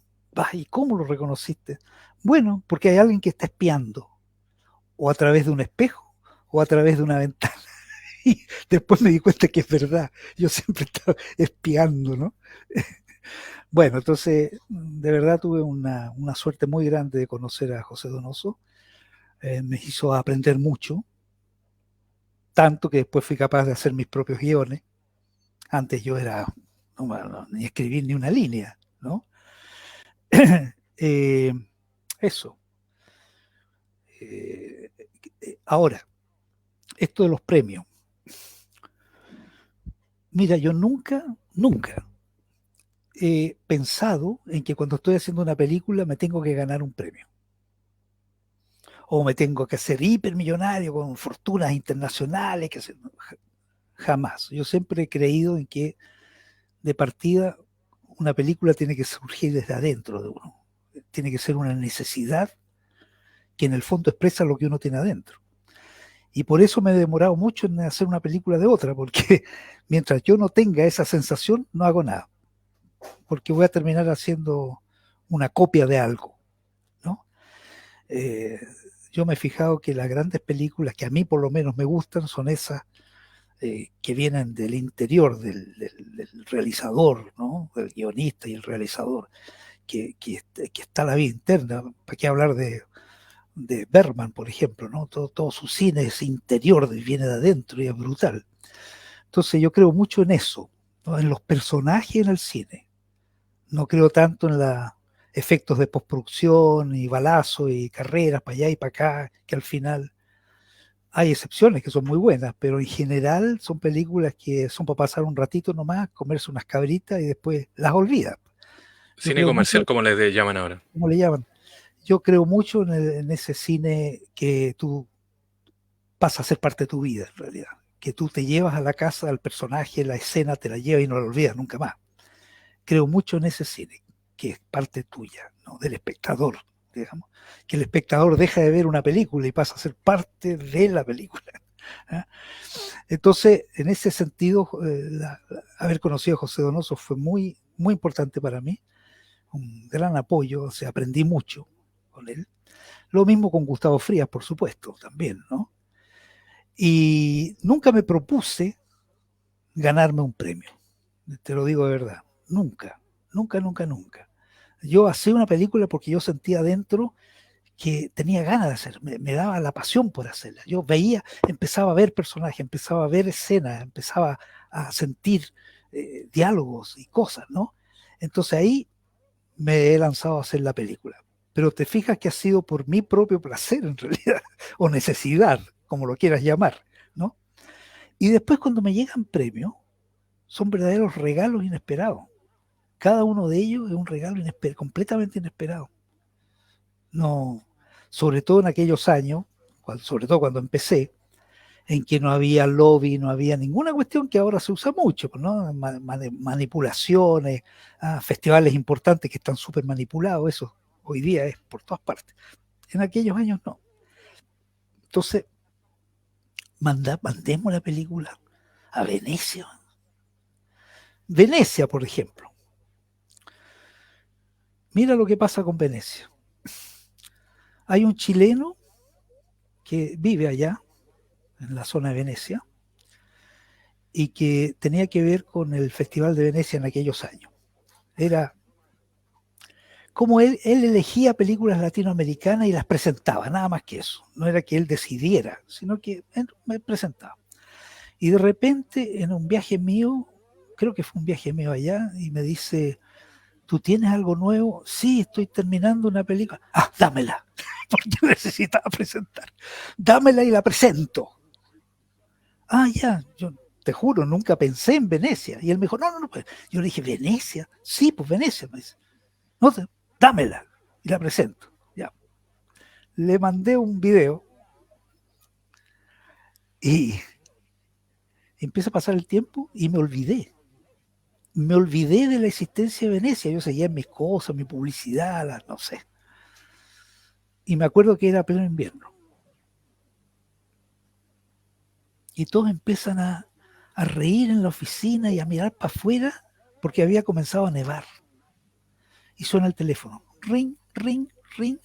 ¿Y cómo lo reconociste? Bueno, porque hay alguien que está espiando, o a través de un espejo, o a través de una ventana. Y después me di cuenta que es verdad, yo siempre estaba espiando, ¿no? Bueno, entonces, de verdad tuve una suerte muy grande de conocer a José Donoso, me hizo aprender mucho, tanto que después fui capaz de hacer mis propios guiones. Antes yo era, no, ni escribir ni una línea, ¿no? eh, eso. Eh, Ahora, esto de los premios. Mira, yo nunca he pensado en que cuando estoy haciendo una película me tengo que ganar un premio. O me tengo que hacer hipermillonario con fortunas internacionales, jamás. Yo siempre he creído en que de partida una película tiene que surgir desde adentro de uno. Tiene que ser una necesidad que en el fondo expresa lo que uno tiene adentro. Y por eso me he demorado mucho en hacer una película de otra, porque mientras yo no tenga esa sensación, no hago nada. Porque voy a terminar haciendo una copia de algo, ¿no? Yo me he fijado que las grandes películas que a mí por lo menos me gustan son esas que vienen del interior del realizador, ¿no? Del guionista y el realizador, que está la vida interna. ¿Para qué hablar de Bergman, por ejemplo? ¿No? Todo su cine es interior, viene de adentro y es brutal. Entonces yo creo mucho en eso, ¿no? En los personajes en el cine. No creo tanto en los efectos de postproducción y balazos y carreras para allá y para acá, que al final hay excepciones que son muy buenas, pero en general son películas que son para pasar un ratito nomás, comerse unas cabritas y después las olvida. Yo Cine creo comercial, mucho, como les llaman ahora. ¿cómo le llaman? Yo creo mucho en ese cine que tú pasas a ser parte de tu vida, en realidad. Que tú te llevas a la casa al personaje, la escena te la llevas y no la olvidas nunca más. Creo mucho en ese cine, que es parte tuya, ¿no? Del espectador, digamos. Que el espectador deja de ver una película y pasa a ser parte de la película. ¿Ah? Entonces, en ese sentido, haber conocido a José Donoso fue muy, muy importante para mí, un gran apoyo, o sea, aprendí mucho con él. Lo mismo con Gustavo Frías, por supuesto, también, ¿no? Y nunca me propuse ganarme un premio, te lo digo de verdad, nunca, nunca, nunca, nunca. Yo hacía una película porque yo sentía adentro que tenía ganas de hacer, me daba la pasión por hacerla. Yo veía, empezaba a ver personajes, empezaba a ver escenas, empezaba a sentir diálogos y cosas, ¿no? Entonces ahí me he lanzado a hacer la película. Pero te fijas que ha sido por mi propio placer, en realidad, o necesidad, como lo quieras llamar, ¿no? Y después cuando me llegan premios, son verdaderos regalos inesperados. Cada uno de ellos es un regalo completamente inesperado. No, sobre todo en aquellos años, sobre todo cuando empecé, en que no había lobby, no había ninguna cuestión que ahora se usa mucho, ¿no? Manipulaciones, festivales importantes que están súper manipulados, eso hoy día es por todas partes. En aquellos años no. Entonces, mandemos la película a Venecia. Venecia, por ejemplo. Mira lo que pasa con Venecia. Hay un chileno que vive allá, en la zona de Venecia, y que tenía que ver con el Festival de Venecia en aquellos años. Era como él elegía películas latinoamericanas y las presentaba, nada más que eso. No era que él decidiera, sino que él me presentaba. Y de repente, en un viaje mío, creo que fue un viaje mío allá, y me dice, ¿tú tienes algo nuevo? Sí, estoy terminando una película. Ah, dámela, porque necesitaba presentar. Dámela y la presento. Ah, ya, yo te juro, nunca pensé en Venecia. Y él me dijo, no, no, no. Pues. Yo le dije, ¿Venecia? Sí, pues Venecia. Me dice, no, dámela y la presento. Ya. Le mandé un video y empieza a pasar el tiempo y me olvidé. Me olvidé de la existencia de Venecia. Yo seguía en mis cosas, mi publicidad, no sé. Y me acuerdo que era pleno invierno. Y todos empiezan a reír en la oficina y a mirar para afuera porque había comenzado a nevar. Y suena el teléfono. Ring, ring, ring.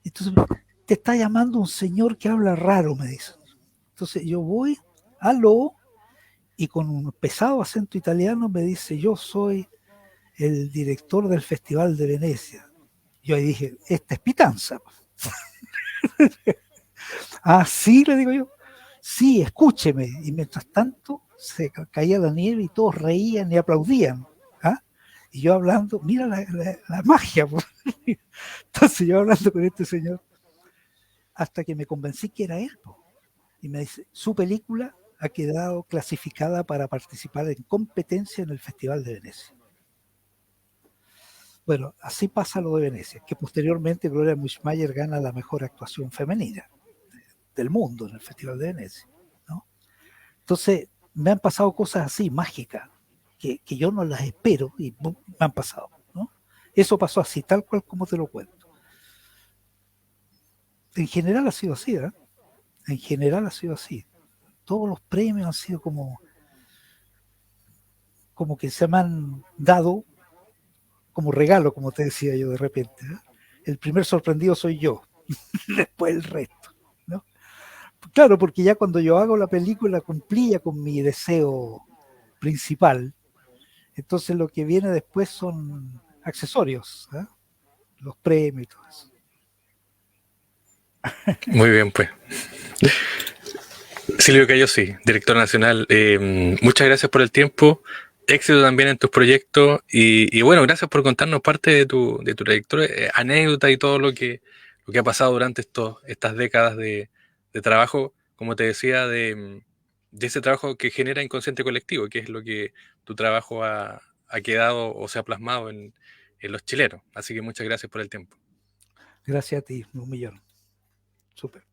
Entonces, te está llamando un señor que habla raro, me dice. Entonces yo voy, aló, y con un pesado acento italiano me dice, yo soy el director del Festival de Venecia. Yo ahí dije, esta es Pitanza. Ah, sí, le digo yo. Sí, escúcheme. Y mientras tanto se caía la nieve y todos reían y aplaudían. ¿Ah? Y yo hablando, mira la magia. Entonces yo hablando con este señor, hasta que me convencí que era él. Y me dice, su película ha quedado clasificada para participar en competencia en el Festival de Venecia. Bueno, así pasa lo de Venecia, que posteriormente Gloria Muchmayer gana la mejor actuación femenina del mundo en el Festival de Venecia, ¿no? Entonces, me han pasado cosas así, mágicas, que yo no las espero y me han pasado, ¿no? Eso pasó así, tal cual como te lo cuento. En general ha sido así, ¿eh? En general ha sido así. Todos los premios han sido como que se me han dado como regalo, como te decía yo de repente, ¿eh? El primer sorprendido soy yo, después el resto, ¿no? Claro, porque ya cuando yo hago la película cumplía con mi deseo principal, entonces lo que viene después son accesorios, ¿eh? Los premios y todo eso. Muy bien, pues. Silvio Cayo, sí, director nacional. Muchas gracias por el tiempo. Éxito también en tus proyectos. Y bueno, gracias por contarnos parte de tu trayectoria, anécdota y todo lo que ha pasado durante estas décadas de trabajo, como te decía, de ese trabajo que genera inconsciente colectivo, que es lo que tu trabajo ha quedado o se ha plasmado en los chilenos. Así que muchas gracias por el tiempo. Gracias a ti, 1.000.000. Súper.